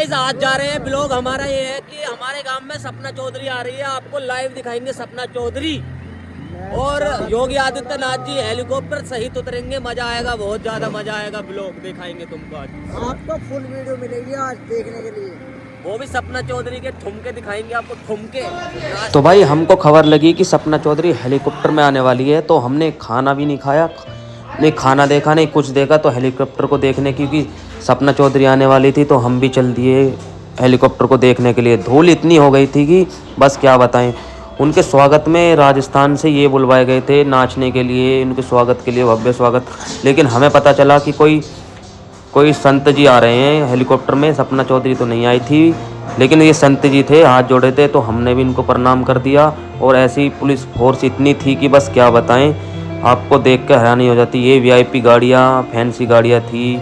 आज जा रहे हैं ब्लॉग। हमारा ये है कि हमारे गांव में सपना चौधरी आ रही है, आपको लाइव दिखाएंगे सपना चौधरी और योगी आदित्यनाथ जी हेलीकॉप्टर सहित उतरेंगे। मजा आएगा, बहुत ज्यादा मजा आएगा। ब्लॉग दिखाएंगे तुमको आज, आपको फुल वीडियो मिलेगी आज देखने के लिए। वो भी सपना चौधरी के ठुमके दिखाएंगे आपको, ठुमके। तो भाई हमको खबर लगी कि सपना चौधरी हेलीकॉप्टर में आने वाली है, तो हमने खाना भी नहीं खाया, नहीं खाना देखा नहीं कुछ देखा, तो हेलीकॉप्टर को देखने, क्योंकि सपना चौधरी आने वाली थी तो हम भी चल दिए हेलीकॉप्टर को देखने के लिए। धूल इतनी हो गई थी कि बस क्या बताएं। उनके स्वागत में राजस्थान से ये बुलवाए गए थे नाचने के लिए, उनके स्वागत के लिए भव्य स्वागत। लेकिन हमें पता चला कि कोई संत जी आ रहे हैं हेलीकॉप्टर में। सपना चौधरी तो नहीं आई थी, लेकिन ये संत जी थे, हाथ जोड़े थे, तो हमने भी इनको प्रणाम कर दिया। और ऐसी पुलिस फोर्स इतनी थी कि बस क्या बताएं, आपको देख कर हैरानी हो जाती। ये वीआईपी गाड़ियाँ, फैंसी गाड़ियाँ थी।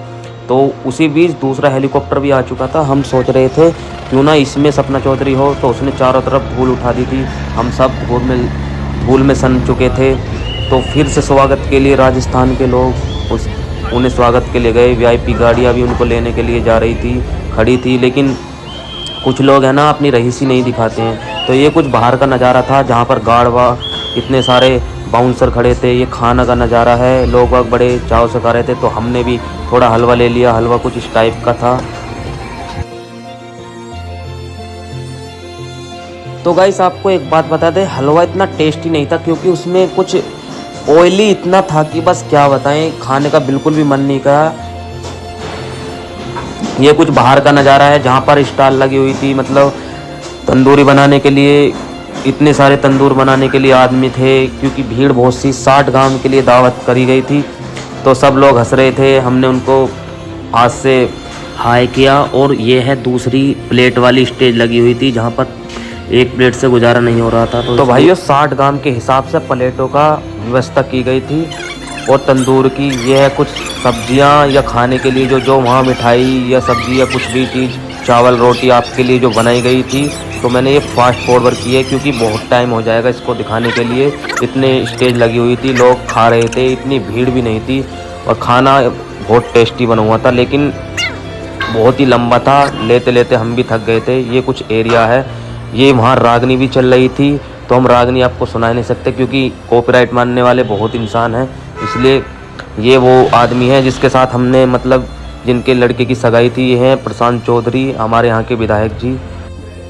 तो उसी बीच दूसरा हेलीकॉप्टर भी आ चुका था। हम सोच रहे थे क्यों ना इसमें सपना चौधरी हो, तो उसने चारों तरफ धूल उठा दी थी। हम सब धूल में सन चुके थे। तो फिर से स्वागत के लिए राजस्थान के लोग उन्हें स्वागत के लिए गए। वीआईपी गाड़ियाँ भी उनको लेने के लिए जा रही थी, खड़ी थी। लेकिन कुछ लोग हैं ना, अपनी रहीसी नहीं दिखाते हैं। तो ये कुछ बाहर का नज़ारा था, जहाँ पर गाड़वा इतने सारे बाउंसर खड़े थे। ये खाना का नज़ारा है, लोग बड़े चाव से खा रहे थे। तो हमने भी थोड़ा हलवा ले लिया। हलवा कुछ इस टाइप का था। तो गाइस आपको एक बात बता दें, हलवा इतना टेस्टी नहीं था, क्योंकि उसमें कुछ ऑयली इतना था कि बस क्या बताएं, खाने का बिल्कुल भी मन नहीं करा। ये कुछ बाहर का नज़ारा है, जहाँ पर स्टॉल लगी हुई थी, मतलब तंदूरी बनाने के लिए। इतने सारे तंदूर बनाने के लिए आदमी थे, क्योंकि भीड़ बहुत सी, 60 गांव के लिए दावत करी गई थी। तो सब लोग हंस रहे थे। हमने उनको हाथ से हाय किया। और ये है दूसरी प्लेट वाली स्टेज लगी हुई थी, जहाँ पर एक प्लेट से गुजारा नहीं हो रहा था। तो भाइयों 60 गांव के हिसाब से प्लेटों का व्यवस्था की गई थी। और तंदूर की ये है कुछ सब्जियां या खाने के लिए जो वहाँ मिठाई या सब्जी या कुछ भी चीज़, चावल रोटी आपके लिए जो बनाई गई थी। तो मैंने ये फास्ट फॉरवर्ड की है, क्योंकि बहुत टाइम हो जाएगा इसको दिखाने के लिए। इतने स्टेज लगी हुई थी, लोग खा रहे थे, इतनी भीड़ भी नहीं थी। और खाना बहुत टेस्टी बना हुआ था, लेकिन बहुत ही लंबा था। लेते लेते हम भी थक गए थे। ये कुछ एरिया है, ये वहाँ रागनी भी चल रही थी। तो हम रागनी आपको सुना नहीं सकते, क्योंकि कॉपीराइट मानने वाले बहुत इंसान हैं। इसलिए ये वो आदमी है जिसके साथ हमने, मतलब जिनके लड़के की सगाई थी, ये हैं प्रशांत चौधरी, हमारे यहाँ के विधायक जी।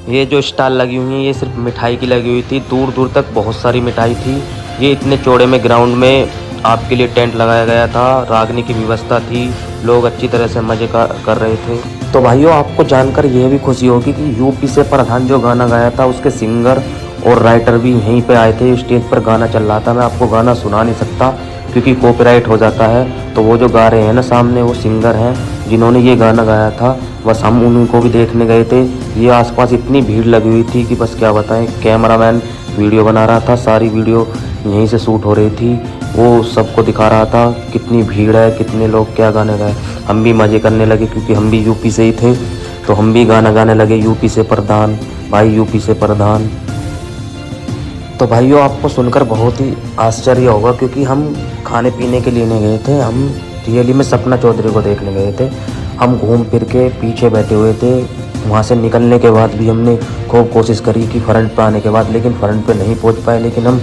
ये जो स्टॉल लगी हुई हैं, ये सिर्फ मिठाई की लगी हुई थी। दूर दूर तक बहुत सारी मिठाई थी। ये इतने चौड़े में ग्राउंड में आपके लिए टेंट लगाया गया था, रागनी की व्यवस्था थी, लोग अच्छी तरह से मज़े कर रहे थे। तो भाइयों आपको जानकर यह भी खुशी होगी कि यूपी से प्रधान जो गाना गाया था, उसके सिंगर और राइटर भी यहीं पे आए थे। स्टेज पर गाना चल रहा था। मैं आपको गाना सुना नहीं सकता, क्योंकि कॉपीराइट हो जाता है। तो वो जो गा रहे हैं ना सामने, वो सिंगर हैं जिन्होंने ये गाना गाया था। बस हम उनको भी देखने गए थे। ये आसपास इतनी भीड़ लगी हुई थी कि बस क्या बताएं। कैमरामैन वीडियो बना रहा था, सारी वीडियो यहीं से शूट हो रही थी। वो सबको दिखा रहा था कितनी भीड़ है, कितने लोग क्या गाने गाए। हम भी मज़े करने लगे, क्योंकि हम भी यूपी से ही थे। तो हम भी गाना गाने लगे, यूपी से प्रधान भाई, यूपी से प्रधान। तो भाइयों आपको सुनकर बहुत ही आश्चर्य होगा, क्योंकि हम खाने पीने के लिए नहीं गए थे, हम रियली में सपना चौधरी को देखने गए थे। हम घूम फिर के पीछे बैठे हुए थे। वहाँ से निकलने के बाद भी हमने खूब कोशिश करी कि फ्रंट पे आने के बाद, लेकिन फ्रंट पे नहीं पहुँच पाए। लेकिन हम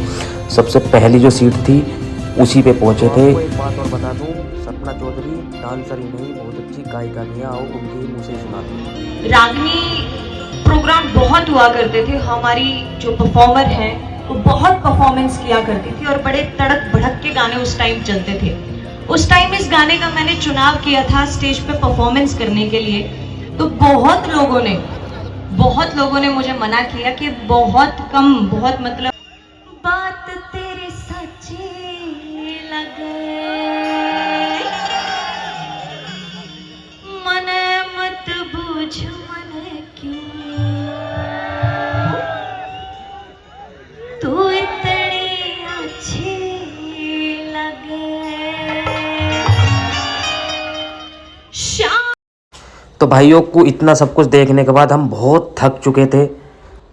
सबसे पहली जो सीट थी उसी पे पहुँचे थे। एक बात और बता दूँ, सपना चौधरी डांसर ही नहीं, बहुत अच्छी गायिका भी है। आओ उनके मुँह से सुनाते। रागनी प्रोग्राम बहुत हुआ करते थे। हमारी जो परफॉर्मर हैं वो बहुत परफॉर्मेंस किया करती थी, और बड़े तड़क भड़क के गाने उस टाइम चलते थे। उस टाइम इस गाने का मैंने चुनाव किया था स्टेज पे परफॉर्मेंस करने के लिए। तो बहुत लोगों ने मुझे मना किया कि बहुत कम, बहुत मतलब बात तेरे सच्ची लगे, मन मत बूझ मन क्यों, तू इतनी अच्छी लगे। तो भाइयों को इतना सब कुछ देखने के बाद हम बहुत थक चुके थे।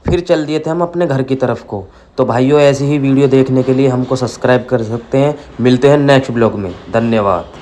फिर चल दिए थे हम अपने घर की तरफ को। तो भाइयों ऐसी ही वीडियो देखने के लिए हमको सब्सक्राइब कर सकते हैं। मिलते हैं नेक्स्ट ब्लॉग में। धन्यवाद।